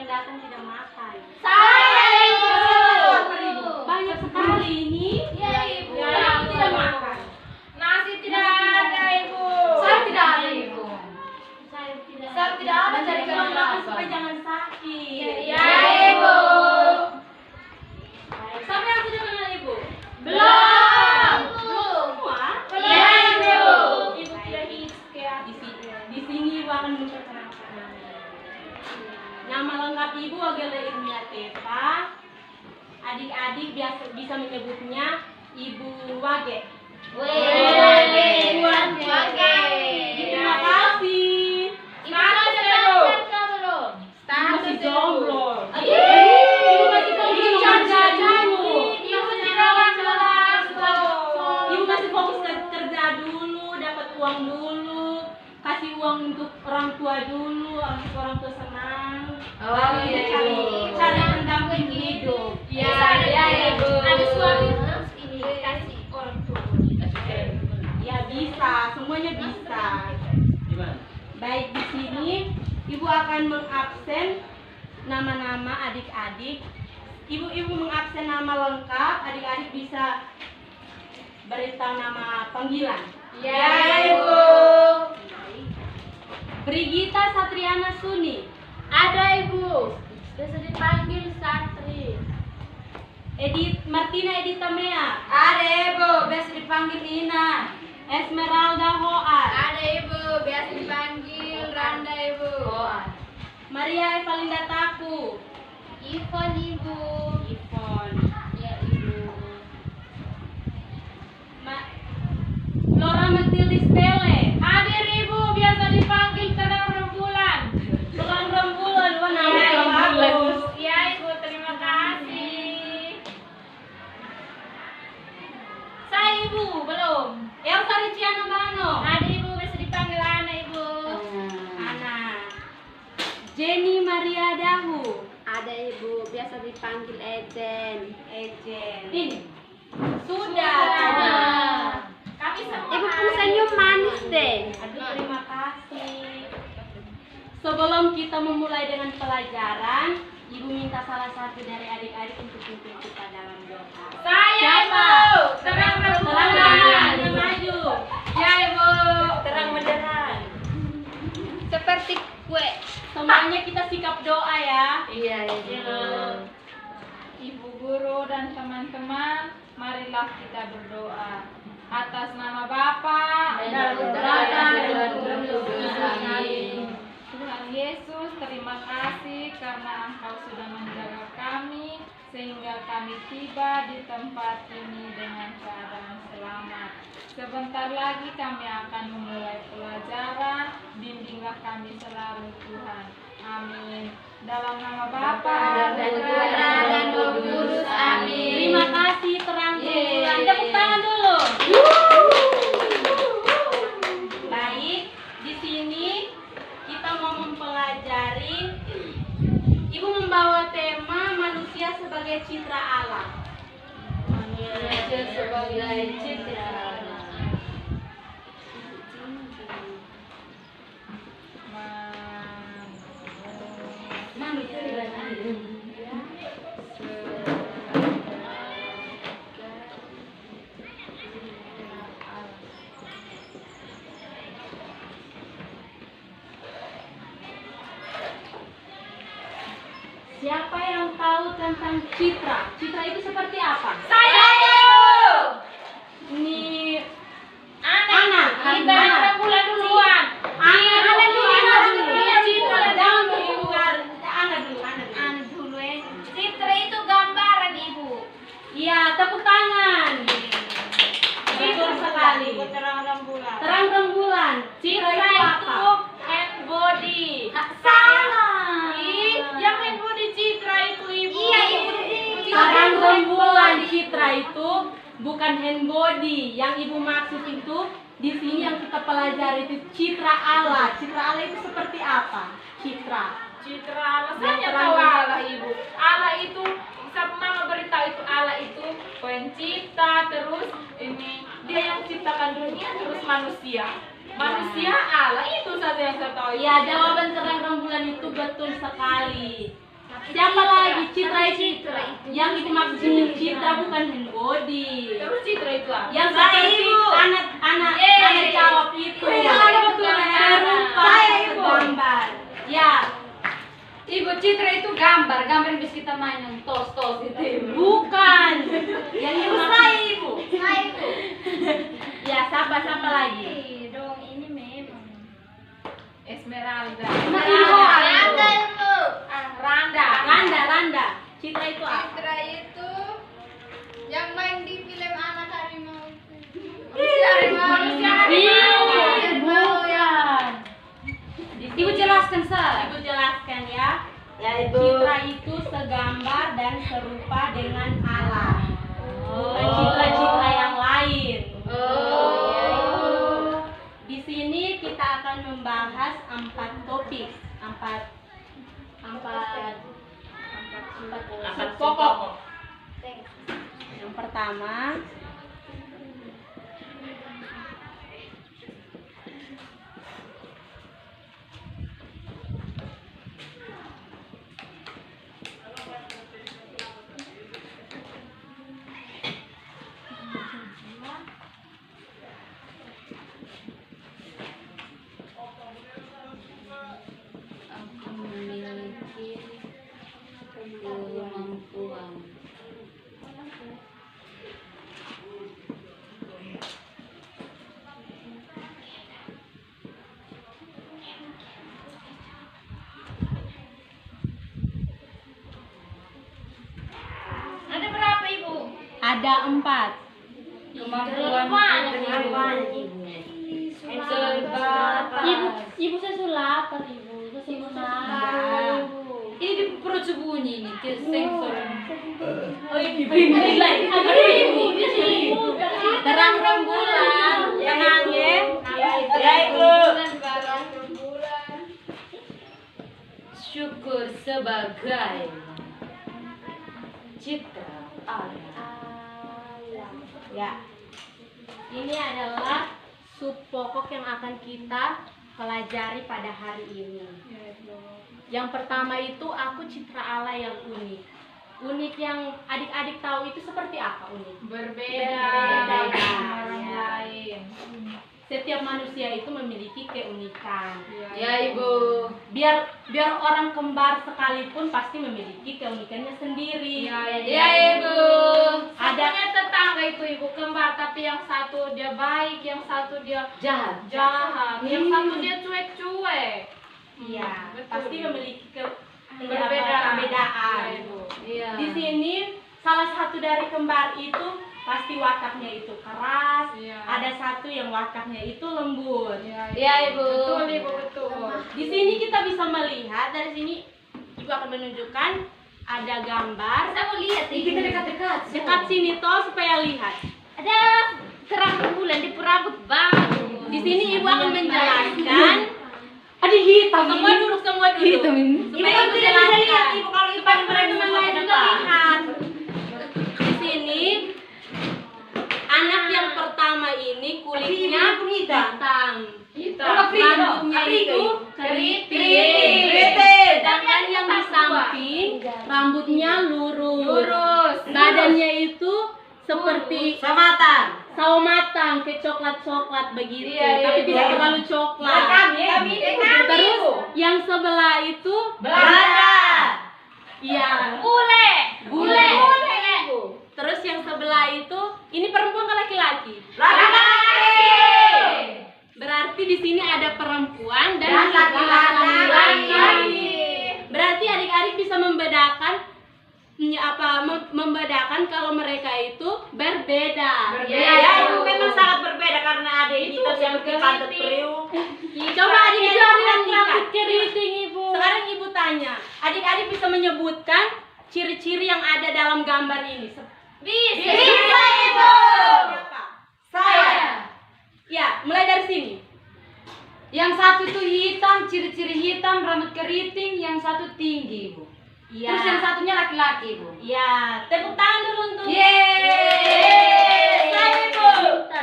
yang datang tidak makan? Saya, Ibu. Banyak sekali ini. Ya, Ibu. Yang tidak makan. Nasi tidak ada, Ibu. Saya tidak ada, Ibu. Saya tidak ada, Jadi jadi kalau jangan makan lapar. supaya jangan sakit. Ya, Ibu. Siapa yang sudah kenal Ibu? Belum. Semua? Ya, Ibu. Ibu tidak di sini Ibu akan memperkenalkan nama. Nama lengkap Ibu adalah Irmia Tepa. Adik-adik biasa bisa menyebutnya Ibu Wage. Wage. Terima kasih. Masih jomblo. Ibu masih fokus kerja dulu. Ibu masih fokus kerja dulu, dapat uang dulu, kasih uang untuk orang tua dulu, orang tua senang. Oh, iya, cari Ibu. cari pendamping hidup. Ada suami terus ini kasih orang tua. Ya bisa, semuanya bisa. Baik, di sini Ibu akan mengabsen nama-nama adik-adik. Ibu mengabsen nama lengkap, adik-adik bisa beritahu nama panggilan. Ya, Ibu. Brigita Satriana Suni, Ada, Ibu. Biasa dipanggil Satri. Martina Edita Mea, Ada, Ibu. Biasa dipanggil Ina. Esmeralda Hoar, Ada, Ibu. Biasa dipanggil Randa, Ibu. Maria Evalinda Taku, Ivon, Ibu. Ivon, Ya, Ibu. Flora Matilde Stele, Hadir, Ibu. Biasa dipanggil Terang Rembulan. Terang Rembulan, wah namanya Ya, Ibu. bagus. Ya, Ibu. Terima kasih. Saya, Ibu. Belum. Elsa Riciana Bano, Ada, Ibu. Biasa dipanggil Ana, Ibu. Ana, Jenny Maria Dahu, Ada, Ibu. Biasa dipanggil Eden. Ejen. Ini. Sudah. Kami semua. Ibu pun senyum manis deh. Aduh, terima kasih. Sebelum kita memulai dengan pelajaran, Ibu minta salah satu dari adik-adik untuk pimpin kita dalam doa. Saya, Siapa? Ibu. Terang Terang Rembulan. yang maju. Ya, Ibu. Terang benderang. Seperti kue. Semuanya kita sikap doa ya. Iya, Ibu. Ibu guru dan teman-teman, marilah kita berdoa. Atas nama Bapa Dan Putra dan Roh Kudus. Amin. Tuhan Yesus, terima kasih karena Engkau sudah menjaga kami sehingga kami tiba di tempat ini dengan keadaan selamat. Sebentar lagi kami akan memulai pelajaran. Bimbinglah kami selalu Tuhan. Amin. Dalam nama Bapa Dan Putra dan Roh Kudus. Amin. Terima kasih terang bulan. Tepuk tangan dulu. Baik, di sini kita mau mempelajari. Ibu membawa tema manusia sebagai citra Allah. Manusia sebagai citra. Siapa yang tahu tentang citra? Citra itu seperti apa? Saya. Ini Anak. Kita Ana. rembulan duluan. Ana dulu. Citra Jangan dulu Ibu. Ana dulu. Citra itu gambaran, Ibu. Iya, tepuk tangan. Betul sekali. Terang rembulan. Terang rembulan. Citra Citra itu itu apa? hand body. Salah. Yang hand body Citra itu, Ibu. Iya, Ibu. Terang rembulan citra itu bukan hand body. Yang Ibu maksud itu di sini yang kita pelajari itu citra Allah. Citra Allah itu seperti apa? Citra. Citra Allah. Saya Yang tahu terang- Allah, Ibu. Allah itu, Mama beritahu itu Allah itu pencipta, terus ini dia yang ciptakan dunia, terus manusia. Manusia Allah, itu saja yang saya tahu. Ya, jawaban terang rembulan itu betul sekali. Siapa lagi? Citra itu. Yang ibu maksud Citra bukan hand body. Terus Citra itu apa? Yang seperti anak jawab itu. Serupa gambar. Ya, Ibu Citra itu gambar yang bisa kita main yang tos itu. Ibu. bukan. Yang ibu maksud. Ibu. Ya, siapa lagi? Dong ini memang. Esmeralda. Randa. Citra itu apa? Citra itu yang main di film Anak Harimau. Bukan. Ibu jelaskan saya. Ibu jelaskan ya. Ya Citra itu segambar dan serupa dengan alam. Bukan citra-citra yang lain. Di sini kita akan membahas 4 topik, 4 pokok. Yang pertama, Aku memiliki kemampuan. Ada berapa Ibu? ada 4. Kemampuan Ibu sesulatan ibu. Ini di perut sebunyi ini, ke sensor. Oh ibu. Terang rembulan, tenang ya. Ya ibu. Syukur sebagai citra alam. Ya. Ini adalah sub pokok yang akan kita pelajari pada hari ini. Yang pertama itu aku citra Allah yang unik. Unik yang adik-adik tahu itu seperti apa unik? Berbeda Berbeda, dengan orang ya. lain. Setiap manusia itu memiliki keunikan. Ya Ibu. Biar orang kembar sekalipun pasti memiliki keunikannya sendiri. Ya Ibu. Ada tetangga itu ibu kembar, tapi yang satu dia baik, yang satu dia Jahat. jahat, yang satu dia cuek-cuek. Iya, Betul. pasti memiliki Perbedaan. perbedaan. Ya, Ibu. Iya. Di sini salah satu dari kembar itu pasti wataknya itu keras, Iya. ada satu yang wataknya itu lembut. Ya Ibu. Betul Ibu, betul. Di sini kita bisa melihat, dari sini Ibu akan menunjukkan ada gambar. Saya mau lihat nih. Kita dekat-dekat. Dekat sini toh supaya lihat. Ada terang bulan di perabot baru. Di sini Ibu akan menjelaskan. Ada hitam. Semua duduk. Hitam ini. Supaya Ibu jelaskan. Supaya teman-teman lain juga lihat. Di sini anak yang pertama ini kulitnya hitam. Rambutnya itu keriting. Sedangkan yang di samping rambutnya lurus. Badannya itu seperti sawo matang ke coklat begitu. Iya, Tapi iya. tidak terlalu coklat. Terus yang sebelah itu Iya. Bule. Terus yang sebelah itu ini perempuan ke laki-laki? Berarti di sini ada perempuan dan laki-laki. Berarti adik-adik bisa membedakan kalau mereka itu berbeda. Ya, Ibu memang sangat berbeda karena ada ini seperti pantat periuk. Coba adik-adik perhatikan. Sekarang Ibu tanya, adik-adik bisa menyebutkan ciri-ciri yang ada dalam gambar ini? Bisa Ibu. Siapa? Saya. Ya, mulai dari sini. Yang satu itu hitam, ciri-ciri hitam, rambut keriting, yang satu tinggi, Bu. Iya. Terus yang satunya laki-laki, Bu. Ya, tepuk tangan dulu untuk. Yeay. Saya, Ibu.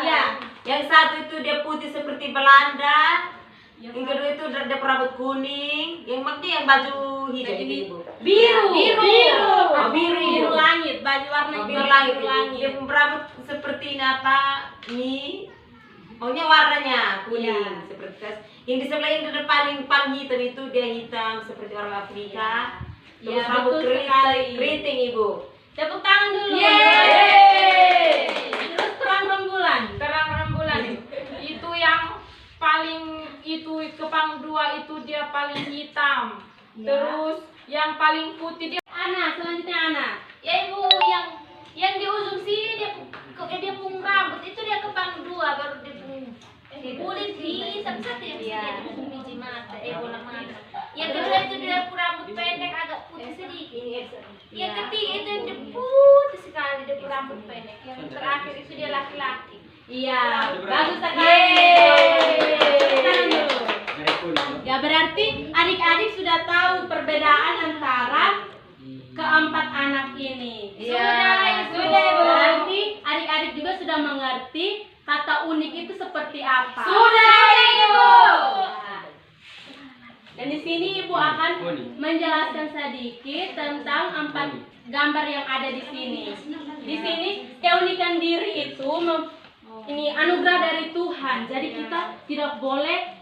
Ya. Yang satu itu dia putih seperti Belanda. Yang kedua itu ada rambut kuning, yang penting yang baju hijau Baju Ibu. biru. Oh, biru. Biru langit, baju warna Biru langit. Dia rambut seperti ini apa? Ini maunya warnanya kuning Iya. seperti tas. Yang di sebelah yang di paling hitam itu dia hitam seperti orang Afrika. Terus Iya, rambut betul sekali. keriting Ibu. Tepuk tangan dulu. Yeay. Terus terang rembulan. Terang rembulan itu yang paling itu kepang dua itu dia paling hitam. Ya. Terus yang paling putih dia Ana, selanjutnya Ana. Ya ibu, yang di ujung sini dia pung rambut itu dia kepang dua baru dia pung kulit di satu ya dia pung biji mata bola mata. Yang kedua itu dia pung rambut pendek agak putih sedikit. Yang ketiga itu dia putih sekali dia pung rambut pendek. Yang terakhir itu dia laki-laki. Iya, bagus sekali. Tangan dulu. Ya berarti adik-adik sudah tahu perbedaan antara keempat anak ini. Iya, Sudah Ibu. Berarti adik-adik juga sudah mengerti kata unik itu seperti apa. Sudah, Ibu. Dan di sini Ibu akan menjelaskan sedikit tentang 4 gambar yang ada di sini. Di sini keunikan diri itu ini anugerah dari Tuhan. Jadi kita tidak boleh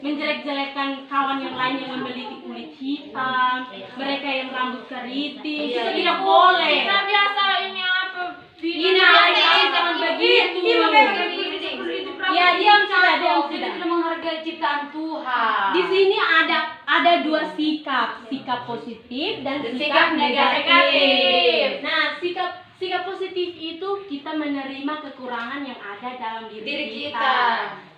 menjelek-jelekan kawan yang lain yang memiliki kulit hitam, mereka yang rambut keriting. Kita tidak boleh. Kita biasa ini apa? Ini jangan begitu. Ya diam sudah. Kita tidak menghargai ciptaan Tuhan. Di sini ada 2 sikap positif dan sikap negatif. negatif. Nah, sikap positif itu kita menerima kekurangan yang ada dalam diri kita.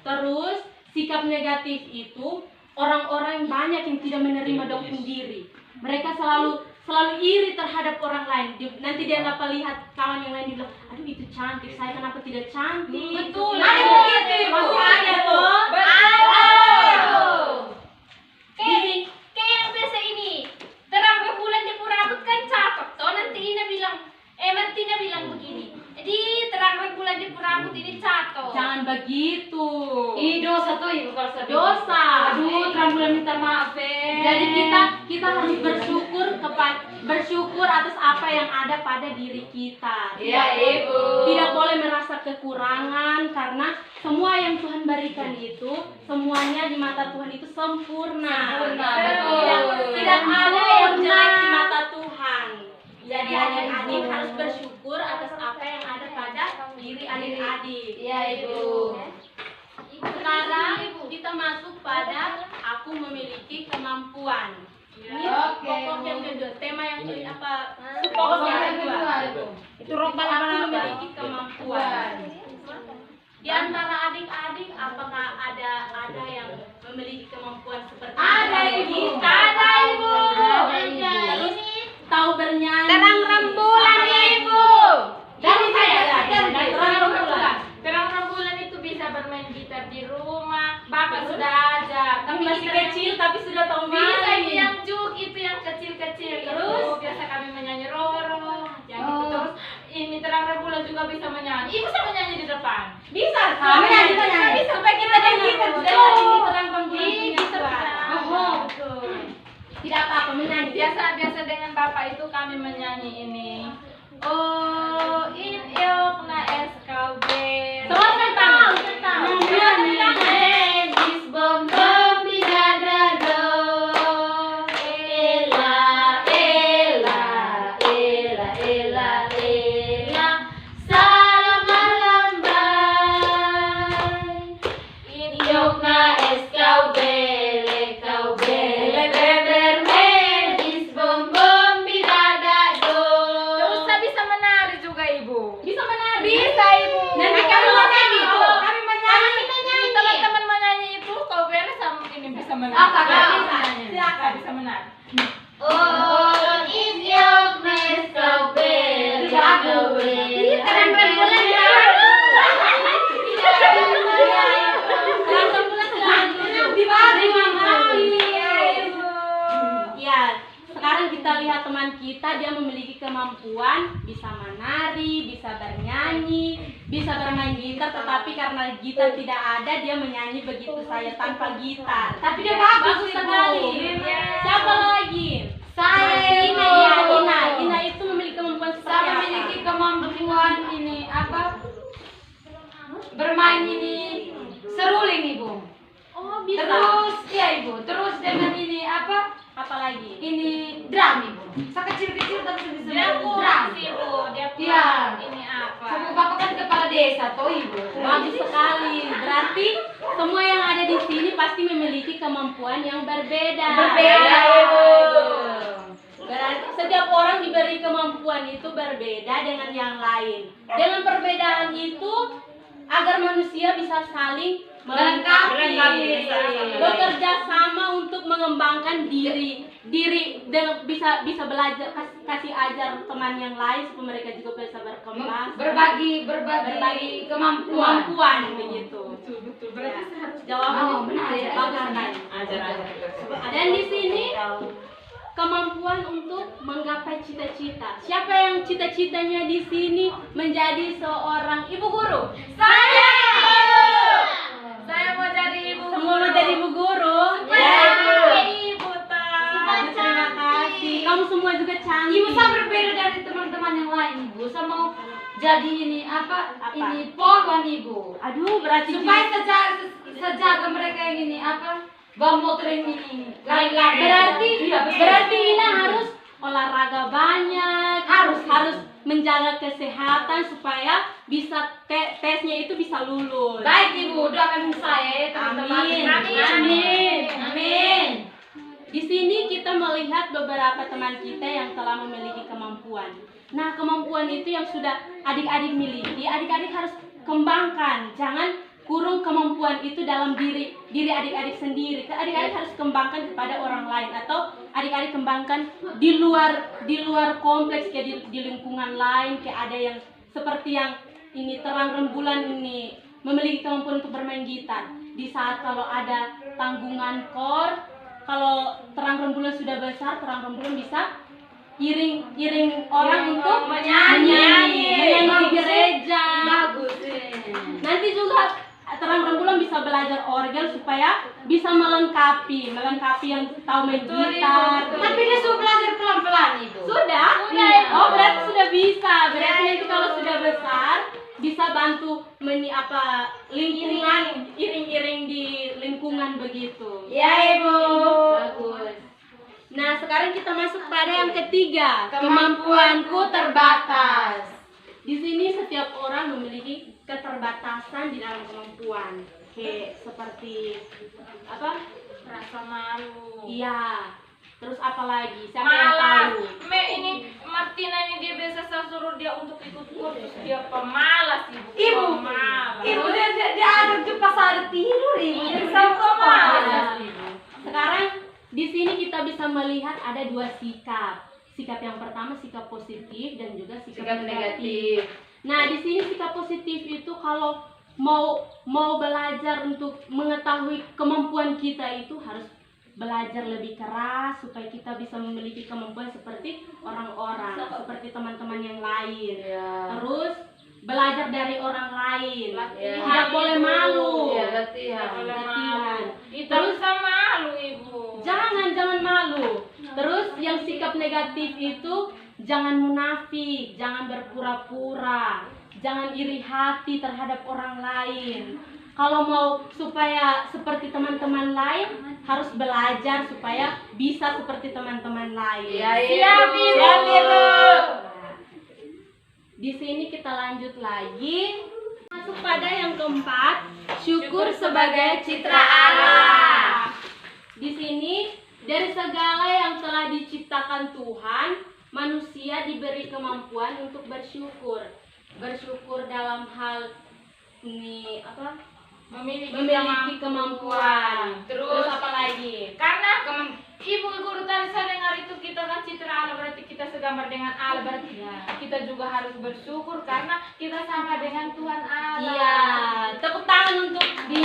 Terus sikap negatif itu orang-orang banyak yang tidak menerima dokumen diri. Mereka selalu iri terhadap orang lain. Nanti dia dapat lihat kawan yang lain bilang, aduh itu cantik, saya kenapa tidak cantik? Betul. Ada begitu Ibu. Masih Ada tuh. Kayak yang biasa ini terang rembulan dia pun rambut kan cakep toh nanti Martina bilang begini. Jadi terang rembulan dia pun rambut ini cakep. Jangan begitu. Ini dosa tuh Ibu kalau sedih. Dosa. Aduh, trambulan minta maaf Jadi kita harus bersyukur atas apa yang ada pada diri kita. Iya, Ibu. Tidak boleh merasa kekurangan karena semua yang Tuhan berikan itu semuanya di mata Tuhan itu sempurna. Sempurna, Tidak ada yang jelek di mata Tuhan. Jadi adik-adik harus bersyukur atas apa yang ada pada diri adik-adik. Iya, Ibu. Sekarang kita masuk pada aku memiliki kemampuan. Ini Oke. pokok yang kedua, tema yang apa? Pokok yang yang kedua, Ibu. Itu aku memiliki kemampuan. Di antara adik-adik, apakah ada yang memiliki kemampuan seperti Ada, ini? Ibu. Ada Ibu. Terus tahu bernyanyi. Terang rembulan Ibu. Dari saya. Dari terang rembulan. Terang rembulan itu bisa bermain gitar di rumah. Bapak sudah ajar. Tapi masih kecil tapi sudah tahu Bisa main. itu yang juk itu yang kecil-kecil. Terus? Itu biasa kami menyanyi Roro. Yang itu Oh. terus ini terang rembulan juga bisa menyanyi. Ibu bisa menyanyi di depan. Bisa. Menyanyi. Supaya kita dengar ini terang rembulan Iya, punya bisa. suara. Oh, betul. Tidak apa-apa menyanyi. Biasa dengan bapak itu kami menyanyi ini. Oh, in na SKB. Semua tentang. Semua tentang. Is bom bom di dada do. Ela ela ela ela ela. Salam lambai. Inyok na eskau bele kau bele bermain. Is bom bom di dada do. Terus saya bisa menari juga ibu. Bisa menari. Bisa ibu. Nanti kami menyanyi. Kami menyanyi. Teman-teman menyanyi itu kau bele sama ini bisa menari. Ah, kakak bisa. Silakan bisa menari. Oh, inyok na eskau bele kau bele. Terang rembulan Terang rembulan sudah di mana? Ya, sekarang kita lihat teman kita, dia memiliki kemampuan bisa menari, bisa bernyanyi, bisa bermain gitar, tetapi karena gitar tidak ada, dia menyanyi begitu saja tanpa gitar. Tapi dia bagus sekali. Siapa lagi? Saya Ina, Ibu. ya, Ina itu memiliki kemampuan seperti Saya apa? memiliki kemampuan ini apa? Bermain ini seruling Ibu. Oh, bisa. Terus ya Ibu, terus dengan ini apa? Apalagi? Ini drum Ibu. Saya kecil-kecil tapi bisa Dia main drum. kurang sih Bu, dia Iya. kurang ini apa? Sama Bapak kan kepala desa toh Ibu. Bagus sekali. Berarti semua yang ada di sini pasti memiliki kemampuan yang berbeda. Berbeda, Ibu. Berarti setiap orang diberi kemampuan itu berbeda dengan yang lain. Dengan perbedaan itu agar manusia bisa saling melengkapi, bekerja sama untuk mengembangkan diri dengan bisa belajar kasih ajar teman yang lain supaya mereka juga bisa berkembang, Berbagi kemampuan begitu. Betul. Ya. Berarti Jawabannya Oh, benar ya. bagus sekali. Ajar-ajar. Dan di sini kemampuan untuk menggapai cita-cita. Siapa yang cita-citanya di sini menjadi seorang ibu guru? Saya saya mau jadi ibu. Semua mau jadi ibu guru. Ya, Ya. ibu tahu. Aduh, terima kasih. Kamu semua juga cantik. Ibu saya berbeda dari teman-teman yang lain Ibu. Saya mau jadi ini apa? Apa? Ini pohon Ibu. Aduh, berarti Supaya sejaga mereka yang ini apa? Bawa motor ini lari-lari. berarti Ina harus olahraga banyak, harus menjaga kesehatan supaya bisa tesnya itu bisa lulus. Baik Ibu, doakan saya ya teman-teman. Amin. Di sini kita melihat beberapa teman kita yang telah memiliki kemampuan. Nah, kemampuan itu yang sudah adik-adik miliki, adik-adik harus kembangkan. Jangan kurung kemampuan itu dalam diri adik-adik sendiri. Adik-adik harus kembangkan kepada orang lain atau adik-adik kembangkan di luar kompleks kayak di lingkungan lain, kayak ada yang seperti yang ini terang rembulan ini memiliki kemampuan untuk bermain gitar. Di saat kalau ada tanggungan kor, kalau terang rembulan sudah besar, terang rembulan bisa iring orang untuk menyanyi di gereja. Bagus. Nanti juga terang rembulan bisa belajar orgel supaya bisa melengkapi yang tahu main gitar. Tapi dia suruh belajar pelan-pelan Ibu. Sudah? Iya. Oh, berarti sudah bisa. Berarti nanti kalau sudah besar bisa bantu lingkungan, iring-iring di lingkungan begitu. Ya Ibu. Bagus. Nah, sekarang kita masuk pada yang ketiga, Kemampuanku terbatas. Di sini setiap orang memiliki keterbatasan di dalam kemampuan. Kayak seperti apa? Rasa malu. Iya. Terus apa lagi? Siapa yang tahu? Ini Martina ini dia biasa saya suruh dia untuk ikut kursus, dia pemalas Ibu. Ibu. Pemalas. Ibu dia ada di pasar tidur Ibu. Jadi saya Nah, sekarang di sini kita bisa melihat ada dua sikap. Sikap yang pertama sikap positif dan juga sikap negatif. Nah, di sini sikap positif itu kalau mau belajar untuk mengetahui kemampuan kita itu harus belajar lebih keras supaya kita bisa memiliki kemampuan seperti orang-orang, seperti teman-teman yang lain. Terus belajar dari orang lain. Tidak boleh malu. latihan. Latihan. Terus sama malu Ibu. Jangan malu. Terus yang sikap negatif itu jangan munafik, jangan berpura-pura, jangan iri hati terhadap orang lain. Kalau mau supaya seperti teman-teman lain, harus belajar supaya bisa seperti teman-teman lain. Siap Ibu. Di sini kita lanjut lagi. Masuk pada yang keempat, syukur sebagai citra Allah. Di sini dari segala yang telah diciptakan Tuhan, manusia diberi kemampuan untuk bersyukur. Bersyukur dalam hal ini apa? Memiliki kemampuan. Terus apa lagi? Karena Ibu guru tadi saya dengar itu kita kan citra Allah, berarti kita segambar dengan Allah, berarti kita juga harus bersyukur karena kita sama dengan Tuhan Allah. Iya, tepuk tangan untuk di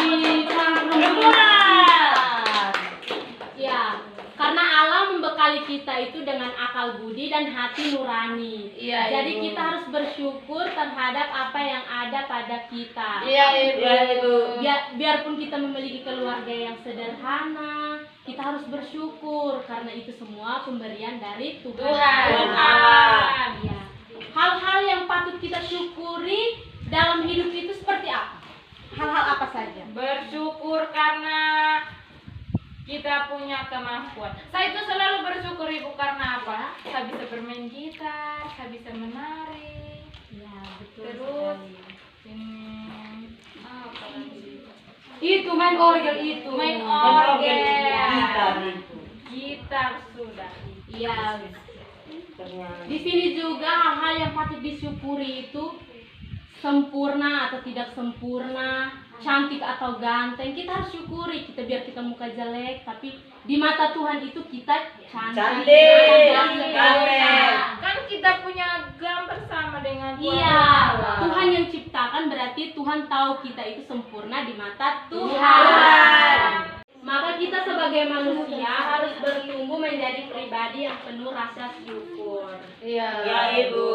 Ya, karena Allah membekali kita itu dengan akal budi dan hati nurani. Iya, Jadi Ibu. kita harus bersyukur terhadap apa yang ada pada kita. Iya, Ibu. Ya, Ibu. Biarpun kita memiliki keluarga yang sederhana, kita harus bersyukur karena itu semua pemberian dari Tuhan. Tuhan. Ya. Hal-hal yang patut kita syukuri dalam hidup itu seperti apa? Hal-hal apa saja? Bersyukur karena kita punya kemampuan. Saya itu selalu bersyukur Ibu karena apa? Saya bisa bermain gitar, saya bisa menari. Ya, betul. Terus sekali. ini apa lagi? Itu main orgel itu. Main Gitar orgel. itu. Gitar sudah. Iya. Ternyata. Di sini juga hal-hal yang patut disyukuri itu sempurna atau tidak sempurna, cantik atau ganteng, kita harus syukuri. Kita biar kita muka jelek, tapi di mata Tuhan itu kita cantik. Cantik. Ganteng. Kan kita punya gambar sama dengan Tuhan. Iya, Allah. Tuhan yang ciptakan berarti Tuhan tahu kita itu sempurna di mata Tuhan. Tuhan. Maka kita sebagai manusia harus bertumbuh menjadi pribadi yang penuh rasa syukur. Iya. Ya, Ibu.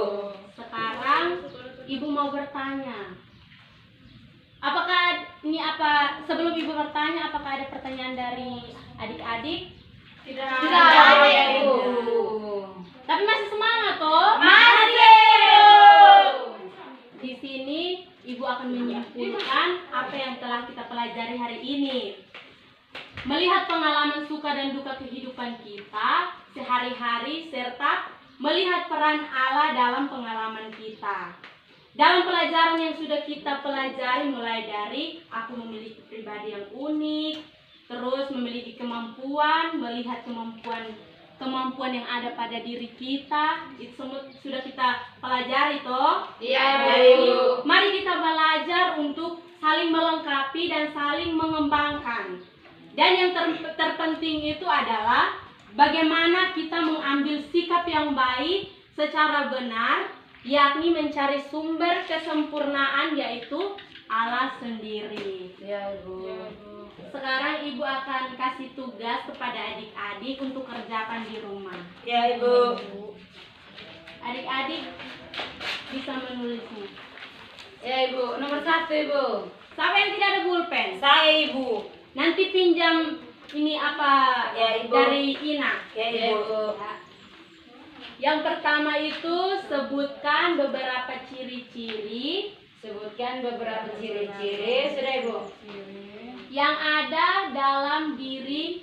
Sekarang Ibu mau bertanya. Apakah sebelum Ibu bertanya, apakah ada pertanyaan dari adik-adik? Tidak. Tidak ada, Ibu. Tapi masih semangat toh? Masih. Di sini Ibu akan menyimpulkan apa yang telah kita pelajari hari ini. Melihat pengalaman suka dan duka kehidupan kita sehari-hari serta melihat peran Allah dalam pengalaman kita. Dalam pelajaran yang sudah kita pelajari mulai dari aku memiliki pribadi yang unik, terus memiliki kemampuan, melihat kemampuan yang ada pada diri kita, itu semua sudah kita pelajari toh. Iya, Ibu. Mari kita belajar untuk saling melengkapi dan saling mengembangkan. Dan yang terpenting itu adalah bagaimana kita mengambil sikap yang baik secara benar, yakni mencari sumber kesempurnaan yaitu Allah sendiri. Ya, Ibu. Sekarang Ibu akan kasih tugas kepada adik-adik untuk kerjakan di rumah. Ya, Ibu. Adik-adik bisa menulisnya. Ya, Ibu. Nomor 1, Ibu. Siapa yang tidak ada pulpen? Saya, Ibu. Nanti pinjam ini apa Ya, Ibu. dari Ina. Ya, Ibu. Yang pertama itu sebutkan beberapa ciri-ciri Sebutkan beberapa ciri-ciri. Sudah, Ibu. yang ada dalam diri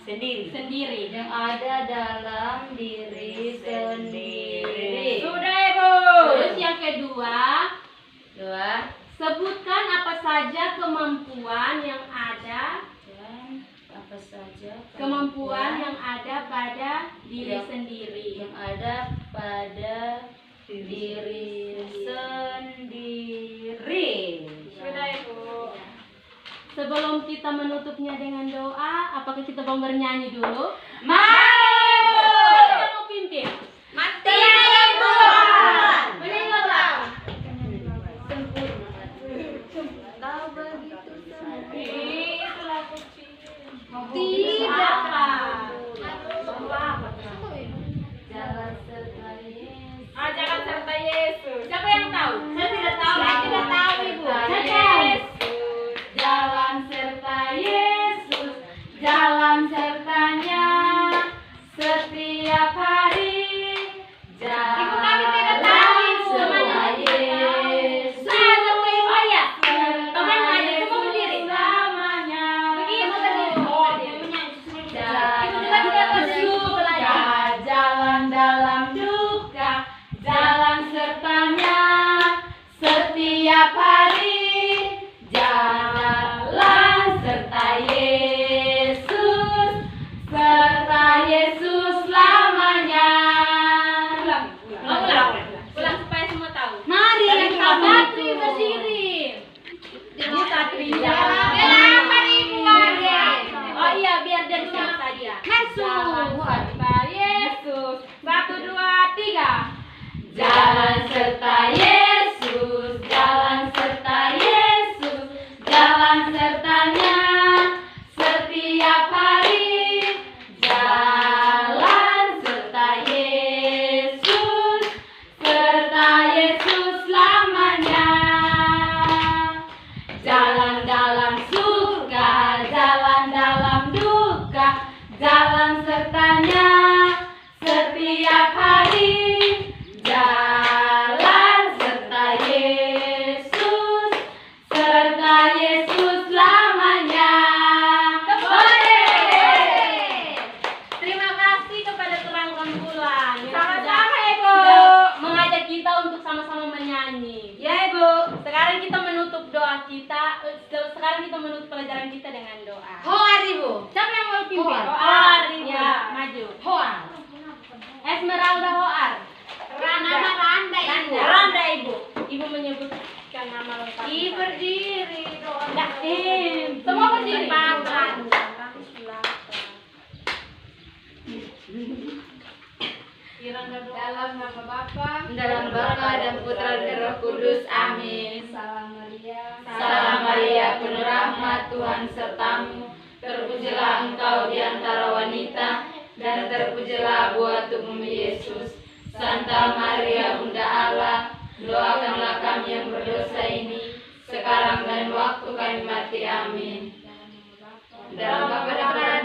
Sendiri. sendiri. Yang ada dalam diri sendiri. Sudah, Ibu. Terus yang kedua, 2. sebutkan apa saja kemampuan yang ada Dan apa saja kemampuan yang ada pada diri Yang- sendiri. yang ada pada diri sendiri. Sudah, Ibu. Sebelum kita menutupnya dengan doa, apakah kita mau bernyanyi dulu? Mau. Siapa yang mau pimpin? Mati, Ibu. Bernyanyi lagu. Kau begitu Itu lagu Tidak. jalan serta Yesus. Jalan serta Yesus. Siapa yang tahu? Saya tidak tahu. Saya tidak tahu, Ibu. Saya Yesus. Jalan serta Yesus, jalan sertanya setiap hari. Jalan Ibu kami tidak tahu, Ibu. serta Yesus. Saya sama Ibu aja. Teman aja Yesus semua berdiri. selamanya. Begitu berdiri. Jalan Itu juga tidak tersyukur belajar. jalan dalam duka, jalan sertanya setiap hari. Jalan serta Yesus lamanya. Ulang supaya semua tahu. Mari yang tahu. Satri berdiri. Ini Satri. Kenapa Ibu ada? Oh iya, biar dia siap saja. Jalan serta Yesus. 1, 2, 3. Jalan serta Yesus, jalan serta sama-sama menyanyi. Ya Ibu. Sekarang kita menutup doa kita. Sekarang kita menutup pelajaran kita dengan doa. Hoar Ibu. Siapa yang mau pimpin? Hoar, ya, maju. Hoar. Esmeralda Hoar. Randa Ibu. Ibu menyebutkan nama lengkap. berdiri doa. Enggak, Semua berdiri. Dalam nama Bapa, Dalam Bapa dan Putra dan Roh Kudus. Amin. Salam Maria. Salam Maria, penuh rahmat, Tuhan sertamu. Terpujilah engkau di antara wanita, dan terpujilah buah tubuhmu Yesus. Santa Maria, Bunda Allah, doakanlah kami yang berdosa ini, sekarang dan waktu kami mati. Amin. Dalam Bapa dan Putra